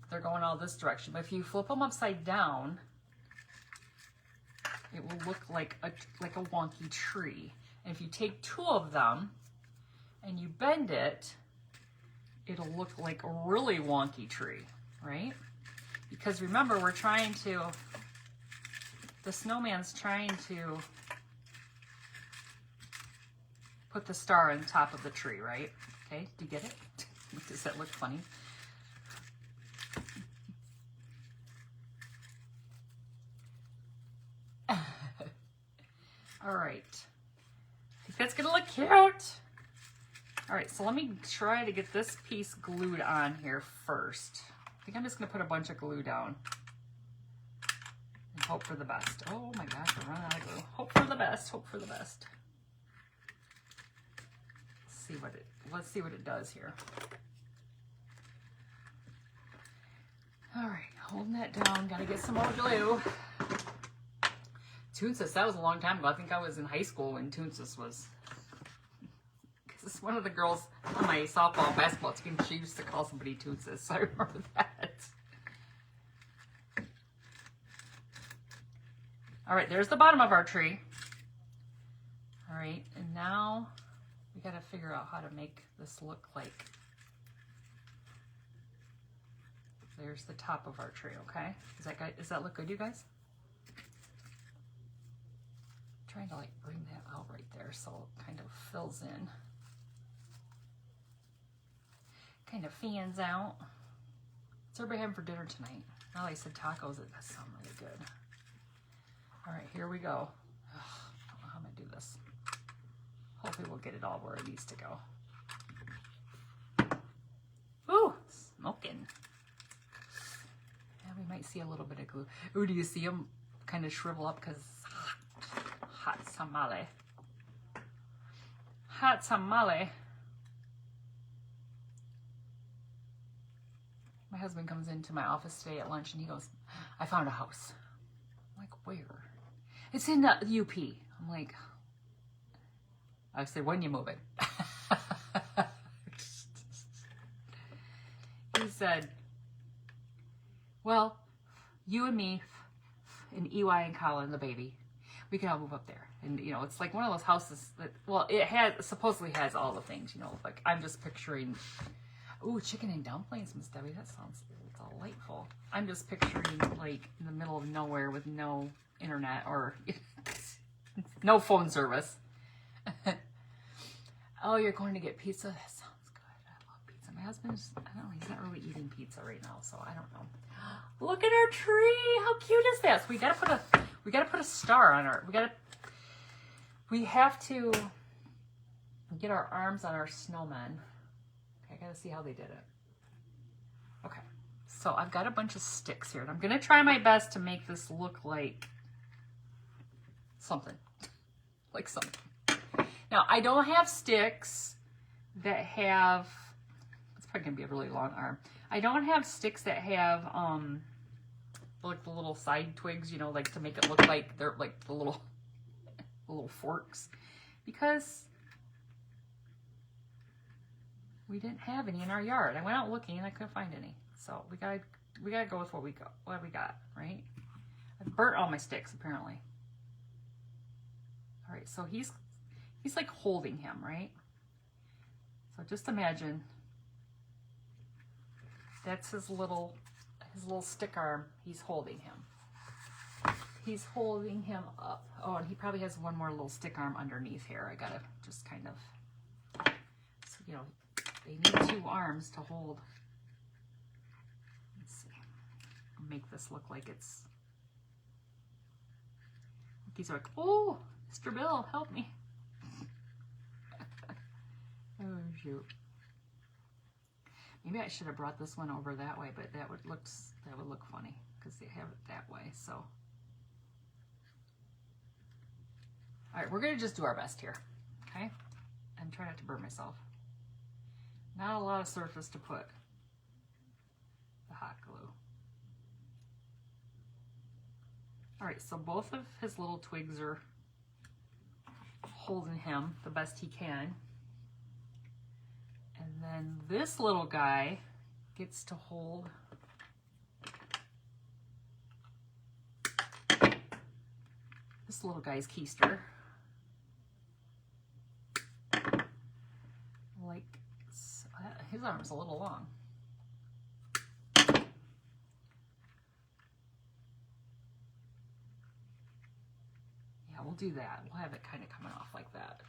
they're going all this direction. But if you flip them upside down, it will look like a wonky tree. And if you take 2 of them and you bend it, it'll look like a really wonky tree, right? Because remember, the snowman's trying to put the star on top of the tree, right? Okay, do you get it? Does that look funny? All right, I think that's gonna look cute. All right, so let me try to get this piece glued on here first. I think I'm just gonna put a bunch of glue down and hope for the best. Oh my gosh, we're running out of glue. Hope for the best, hope for the best. Let's see what it does here. All right, holding that down, gotta get some more glue. Toonsis, that was a long time ago. I think I was in high school when Toonsis was. Because one of the girls on my softball basketball team, she used to call somebody Toonsis, so I remember that. All right, there's the bottom of our tree. All right, and now we got to figure out how to make this look like. There's the top of our tree, okay? Does that look good, you guys? Trying to like bring that out right there so it kind of fills in. Kind of fans out. What's everybody having for dinner tonight? Well, I said tacos. That sounds really good. All right, here we go. Ugh, I don't know how I'm gonna do this. Hopefully we'll get it all where it needs to go. Ooh, smoking. Yeah, we might see a little bit of glue. Ooh, do you see them kind of shrivel up because hot tamale. Hot tamale. My husband comes into my office today at lunch and he goes, I found a house. I'm like, where? It's in the UP. I'm like, I said, when you moving? He said, well, you and me and EY and Colin, the baby, we can all move up there. And, you know, it's like one of those houses that, well, it supposedly has all the things, you know, like I'm just picturing, ooh, chicken and dumplings, Miss Debbie, that sounds delightful. I'm just picturing like in the middle of nowhere with no internet or no phone service. Oh, you're going to get pizza? That sounds good. I love pizza. My husband's, I don't know, he's not really eating pizza right now, so I don't know. Look at our tree. How cute is that? So we gotta put a star on our, we have to get our arms on our snowmen. Okay, I gotta see how they did it. Okay, so I've got a bunch of sticks here, and I'm gonna try my best to make this look like something. Like something. Now, I don't have sticks that have, it's probably gonna be a really long arm. I don't have sticks that have, like the little side twigs, you know, like to make it look like they're like the little forks, because we didn't have any in our yard. I went out looking and I couldn't find any. So we gotta go with what we got, right? I burnt all my sticks apparently. All right, so he's like holding him, right? So just imagine that's his little stick arm. He's holding him. He's holding him up. Oh, and he probably has one more little stick arm underneath here. I gotta just kind of, so, you know, they need 2 arms to hold. Let's see. Make this look like it's, these are like, oh, Mr. Bill, help me. Oh, shoot. Maybe I should have brought this one over that way, but that would look funny because they have it that way. So All right, we're gonna just do our best here, okay? And try not to burn myself. Not a lot of surface to put the hot glue. All right, so both of his little twigs are holding him the best he can. And then this little guy gets to hold this little guy's keister. Like, his arm's a little long. Yeah, we'll do that. We'll have it kind of coming off like that.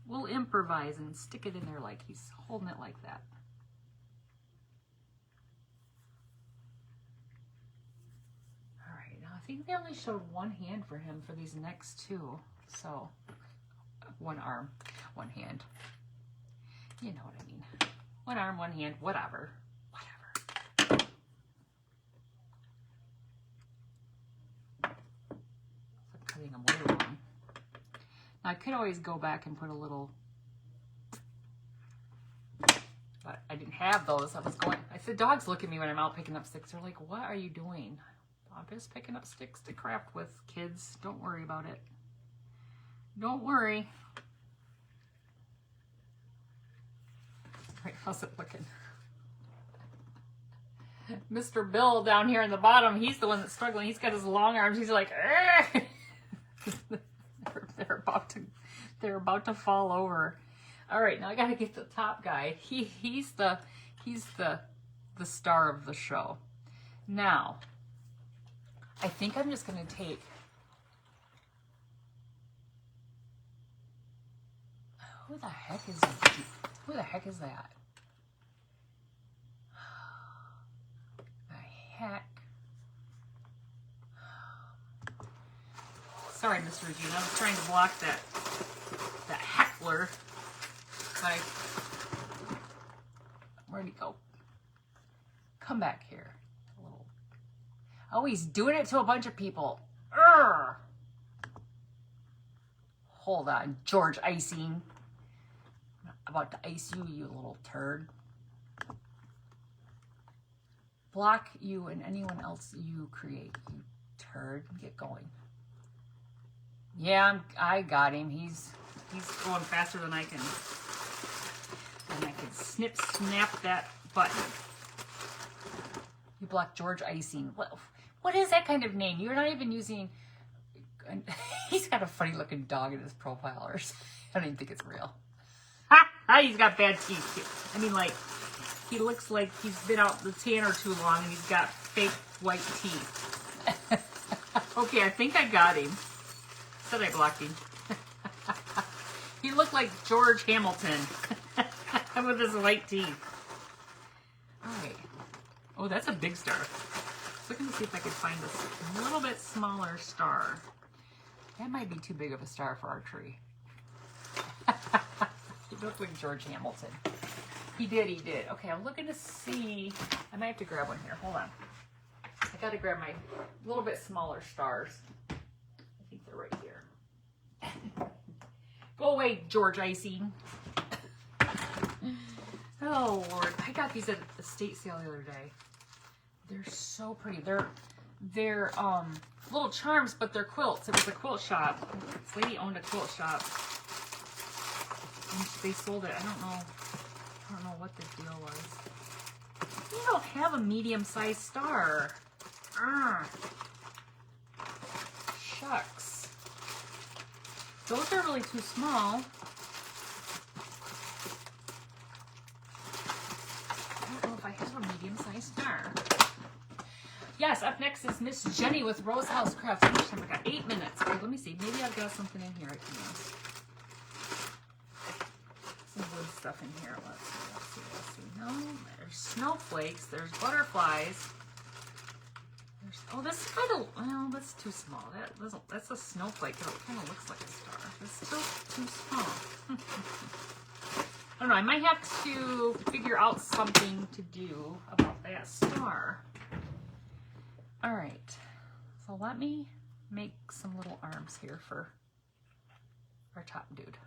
We'll improvise and stick it in there like he's holding it like that. All right, now I think they only showed one hand for him for these next two. So, one arm, one hand. You know what I mean. One arm, one hand, whatever. Whatever. So I'm cutting them way long. Now, I could always go back and put a little, but I didn't have those. I said, dogs look at me when I'm out picking up sticks. They're like, what are you doing? I'm just picking up sticks to craft with, kids. Don't worry about it. Don't worry. All right, how's it looking? Mr. Bill down here in the bottom, he's the one that's struggling. He's got his long arms. He's like, they're about to fall over. All right, now I gotta get the top guy. He's the star of the show. Now, I think I'm just gonna take. Who the heck is that? Who the heck is that? The heck? Sorry, Miss Regina. I was trying to block that heckler. Like, where'd he go? Come back here. Oh, he's doing it to a bunch of people. Urgh. Hold on, George Icing. I'm about to ice you, you little turd. Block you and anyone else you create, you turd. Get going. Yeah, I got him. He's going faster than I can. And I can snip, snap that button. You blocked George Icing. What is that kind of name? You're not even using. He's got a funny looking dog in his profile, or I don't even think it's real. He's got bad teeth too. I mean, like, he looks like he's been out the tanner too long and he's got fake white teeth. Okay, I think I got him. Said I blocked him. He looked like George Hamilton with his white teeth. All right. Oh, that's a big star. I was looking to see if I could find a little bit smaller star. That might be too big of a star for our tree. He looked like George Hamilton. He did. Okay, I'm looking to see. I might have to grab one here. Hold on. I gotta grab my little bit smaller stars. I think they're right here. Go away, George Icing. Oh, Lord. I got these at the estate sale the other day. They're so pretty. They're little charms, but they're quilts. It was a quilt shop. This lady owned a quilt shop. And they sold it. I don't know what the deal was. You don't have a medium-sized star. Shucks. Those are really too small. I don't know if I have a medium-sized star. Yes, up next is Miss Jenny with Rose House Crafts. How much time? I got 8 minutes. Okay, let me see. Maybe I've got something in here I can use. Some wood stuff in here. Let's see. No, there's snowflakes. There's butterflies. Oh, this is kind of, well, that's too small. That's a snowflake. It kind of looks like a star. It's still too small. I don't know. I might have to figure out something to do about that star. All right. So let me make some little arms here for our top dude.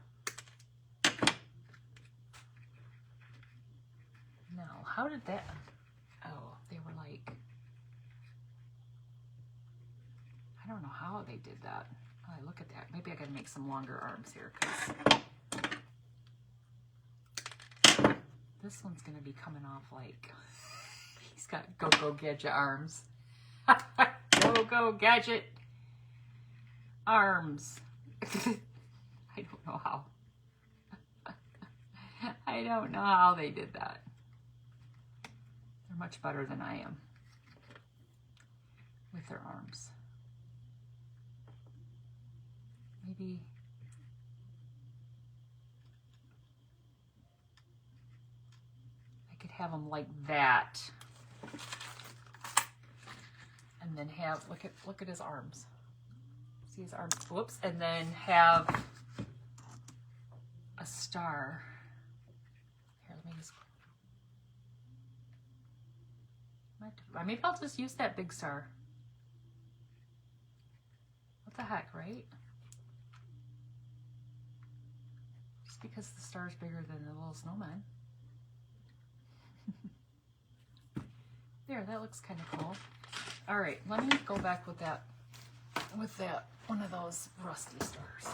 Now, how did that, oh, they were like, I don't know how they did that. Oh, look at that. Maybe I gotta make some longer arms here, because this one's gonna be coming off like, he's got go-go gadget arms. Go-go gadget arms. I don't know how. I don't know how they did that. They're much better than I am with their arms. Maybe I could have them like that, and then have look at his arms. See his arms? Whoops! And then have a star. Here, let me just. Maybe I'll just use that big star. What the heck, right? Just because the star's bigger than the little snowman. There, that looks kind of cool. All right, let me go back with that one of those rusty stars.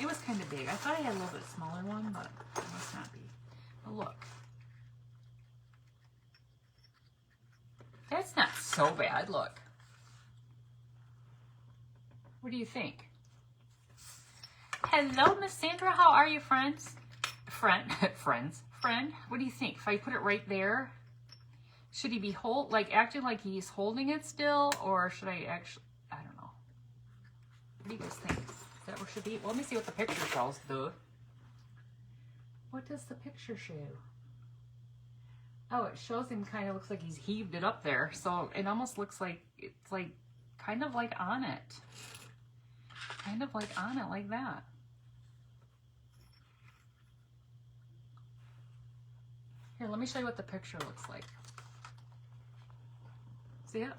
It was kind of big. I thought I had a little bit smaller one, but it must not be. But look. That's not so bad, look. What do you think? Hello, Miss Sandra. How are you, friends? Friend. What do you think? If I put it right there, should he be acting like he's holding it still, or should I actually? I don't know. What do you guys think? Is that where it should be? Well, let me see what the picture shows. What does the picture show? Oh, it shows him kind of looks like he's heaved it up there, so it almost looks like it's like kind of like on it. Kind of like on it like that. Here, let me show you what the picture looks like. See it?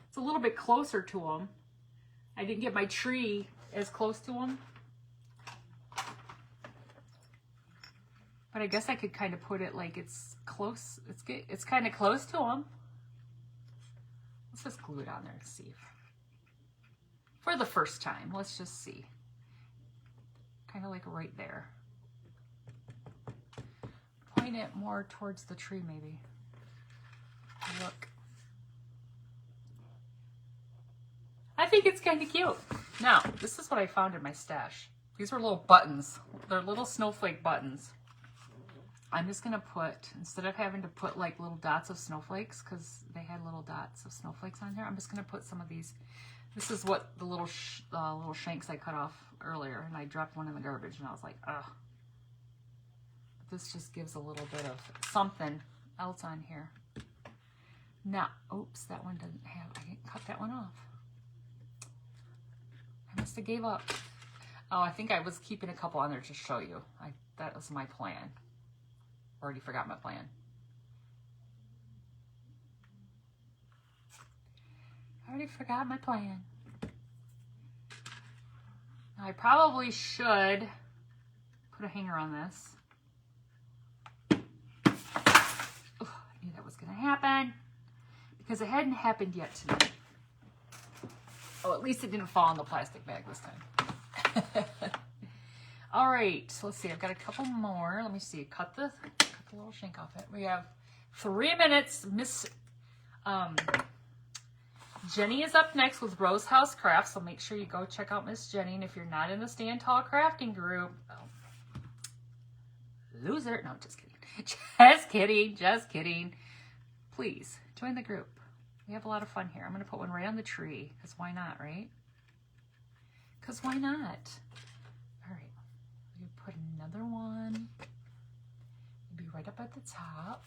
It's a little bit closer to him. I didn't get my tree as close to him. But I guess I could kind of put it like it's close. It's kind of close to him. Let's just glue it on there and see. For the first time, let's just see. Kind of like right there. Point it more towards the tree, maybe. Look. I think it's kind of cute. Now, this is what I found in my stash. These were little buttons. They're little snowflake buttons. I'm just gonna put, instead of having to put like little dots of snowflakes, because they had little dots of snowflakes on here, I'm just gonna put some of these. This is what the little shanks I cut off earlier, and I dropped one in the garbage, and I was like, ugh. This just gives a little bit of something else on here. Now, oops, that one doesn't have, I didn't cut that one off. I must have gave up. Oh, I think I was keeping a couple on there to show you. That was my plan. Already forgot my plan. I already forgot my plan. Now, I probably should put a hanger on this. Ugh, I knew that was going to happen because it hadn't happened yet today. Oh, at least it didn't fall in the plastic bag this time. All right, so let's see. I've got a couple more. Let me see. Cut the little shank off it. We have 3 minutes. Miss Jenny is up next with Rose House Crafts, so make sure you go check out Miss Jenny. And if you're not in the Stand Tall Crafting group, loser. No, just kidding. Just kidding. Just kidding. Please join the group. We have a lot of fun here. I'm going to put one right on the tree, because why not, right? Because why not? All right. We put another one. Maybe right up at the top.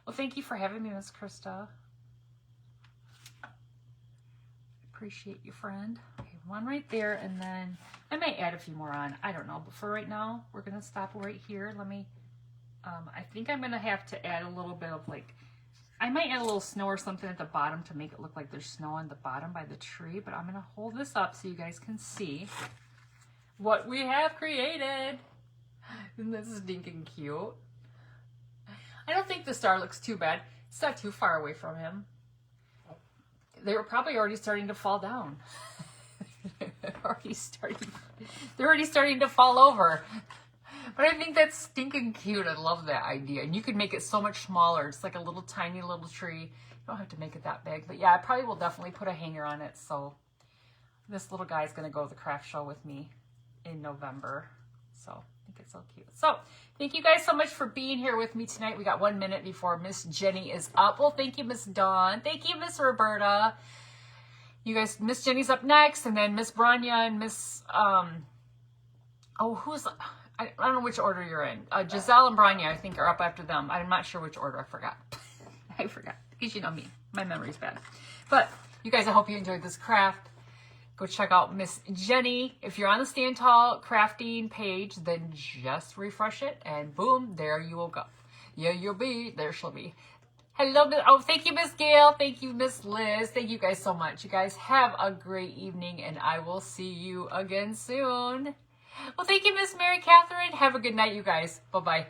Well, thank you for having me, Miss Krista. Appreciate you, friend. Okay, one right there, and then I might add a few more on. I don't know, but for right now, we're going to stop right here. Let me, I think I'm going to have to add a little bit of like, I might add a little snow or something at the bottom to make it look like there's snow on the bottom by the tree, but I'm going to hold this up so you guys can see what we have created. Isn't this stinking cute? I don't think the star looks too bad. It's not too far away from him. They were probably already starting to fall down. They're already starting to fall over. But I think that's stinking cute. I love that idea. And you could make it so much smaller. It's like a little tiny little tree. You don't have to make it that big. But yeah, I probably will definitely put a hanger on it. So this little guy is going to go to the craft show with me in November. So I think it's so cute. So thank you guys so much for being here with me tonight. We got 1 minute before Miss Jenny is up. Well, thank you, Miss Dawn. Thank you, Miss Roberta. You guys, Miss Jenny's up next. And then Miss Branya and Miss, I don't know which order you're in. Giselle and Branya, I think, are up after them. I'm not sure which order. I forgot. I forgot. Because you know me. My memory's bad. But you guys, I hope you enjoyed this craft. Go check out Miss Jenny. If you're on the Stand Tall crafting page, then just refresh it. And boom, there you will go. Yeah, you'll be. There she'll be. Hello. Oh, thank you, Miss Gail. Thank you, Miss Liz. Thank you guys so much. You guys have a great evening. And I will see you again soon. Well, thank you, Miss Mary Catherine. Have a good night, you guys. Bye-bye.